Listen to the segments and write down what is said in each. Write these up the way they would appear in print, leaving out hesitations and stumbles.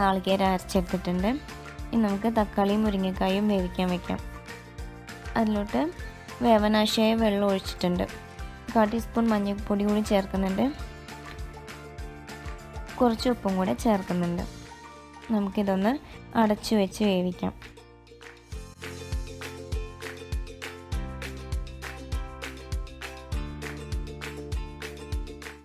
നാളികേരം അരച്ചെടുത്തിട്ടുണ്ട്. ഇനി നമുക്ക് തക്കാളിയും മുരിങ്ങക്കായും വേവിക്കാൻ വെക്കാം. അതിലോട്ട് വേവനാശയായ വെള്ളം ഒഴിച്ചിട്ടുണ്ട്. 1/4 ടീസ്പൂൺ മഞ്ഞൾപ്പൊടി കൂടി ചേർക്കുന്നുണ്ട്. കുറച്ച് ഉപ്പും കൂടെ ചേർക്കുന്നുണ്ട്. നമുക്കിതൊന്ന് അടച്ചു വെച്ച് വേവിക്കാം.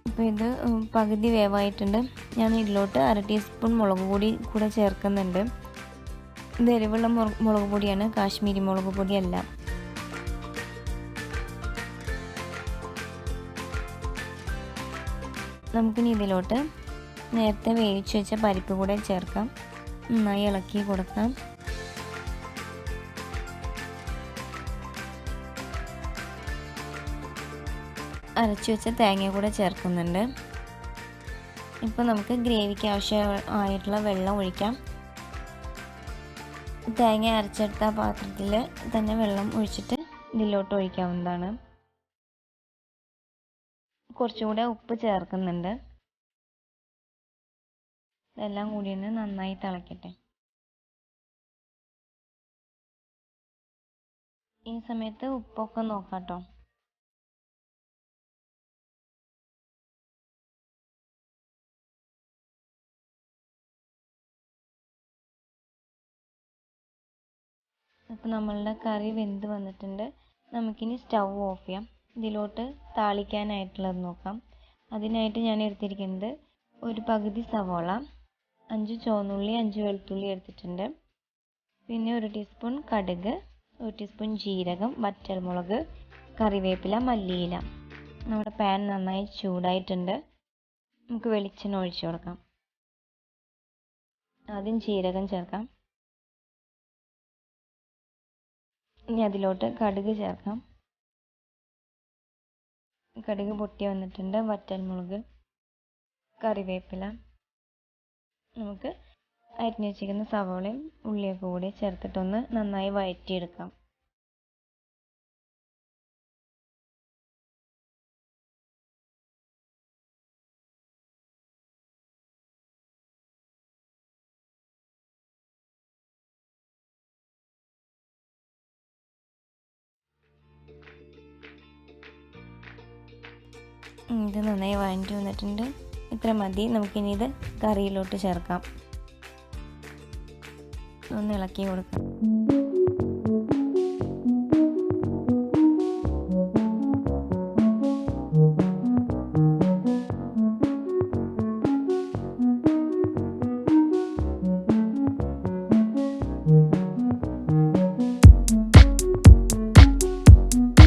അപ്പോൾ ഇത് പകുതി വേവായിട്ടുണ്ട്. ഞാൻ ഇതിലോട്ട് 1/2 ടീസ്പൂൺ മുളക് പൊടി കൂടെ ചേർക്കുന്നുണ്ട്. ഇത് എരിവുള്ള മുളക് പൊടിയാണ്, കാശ്മീരി മുളക് പൊടിയല്ല. നമുക്കിനി ഇതിലോട്ട് നേരത്തെ വേവിച്ച് വെച്ച പരിപ്പ് കൂടെ ചേർക്കാം. നന്നായി ഇളക്കി കൊടുക്കാം. അരച്ചു വെച്ച തേങ്ങ കൂടെ ചേർക്കുന്നുണ്ട്. ഇപ്പോൾ നമുക്ക് ഗ്രേവിക്ക് ആവശ്യമായിട്ടുള്ള വെള്ളം ഒഴിക്കാം. തേങ്ങ അരച്ചെടുത്ത പാത്രത്തിൽ തന്നെ വെള്ളം ഒഴിച്ചിട്ട് ഇതിലോട്ട് ഒഴിക്കാവുന്നതാണ്. കുറച്ചുകൂടെ ഉപ്പ് ചേർക്കുന്നുണ്ട്. ഇതെല്ലാം കൂടി ഒന്ന് നന്നായി തിളക്കട്ടെ. ഈ സമയത്ത് ഉപ്പൊക്കെ നോക്കാട്ടോ. അപ്പോൾ നമ്മളുടെ കറി വെന്ത് വന്നിട്ടുണ്ട്. നമുക്കിനി സ്റ്റൗ ഓഫ് ചെയ്യാം. ഇതിലോട്ട് താളിക്കാനായിട്ടുള്ളത് നോക്കാം. അതിനായിട്ട് ഞാൻ എടുത്തിരിക്കുന്നത് ഒരു പകുതി സവോള, 5 ചുവന്നുള്ളി, 5 വെളുത്തുള്ളി എടുത്തിട്ടുണ്ട്. പിന്നെ 1 ടീസ്പൂൺ കടുക്, 1 ടീസ്പൂൺ ജീരകം, വറ്റൽമുളക്, കറിവേപ്പില, മല്ലിയില. നമ്മുടെ പാൻ നന്നായി ചൂടായിട്ടുണ്ട്. നമുക്ക് വെളിച്ചെണ്ണ ഒഴിച്ചു കൊടുക്കാം. ആദ്യം ജീരകം ചേർക്കാം. ഇനി അതിലോട്ട് കടുക് ചേർക്കാം. കടുക് പൊട്ടി വന്നിട്ടുണ്ട്. വറ്റൽമുളക്, കറിവേപ്പില. നമുക്ക് അരിഞ്ഞു വെച്ചിരിക്കുന്ന സവോളയും ഉള്ളിയൊക്കെ കൂടി ചേർത്തിട്ടൊന്ന് നന്നായി വഴറ്റിയെടുക്കാം. ഇത് നന്നായി വഴറ്റി വന്നിട്ടുണ്ട്. ഇത്ര മതി. നമുക്കിനി ഇത് കറിയിലോട്ട് ചേർക്കാം. ഒന്ന് ഇളക്കി കൊടുക്കാം.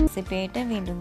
റെസിപ്പിയായിട്ട് വീണ്ടും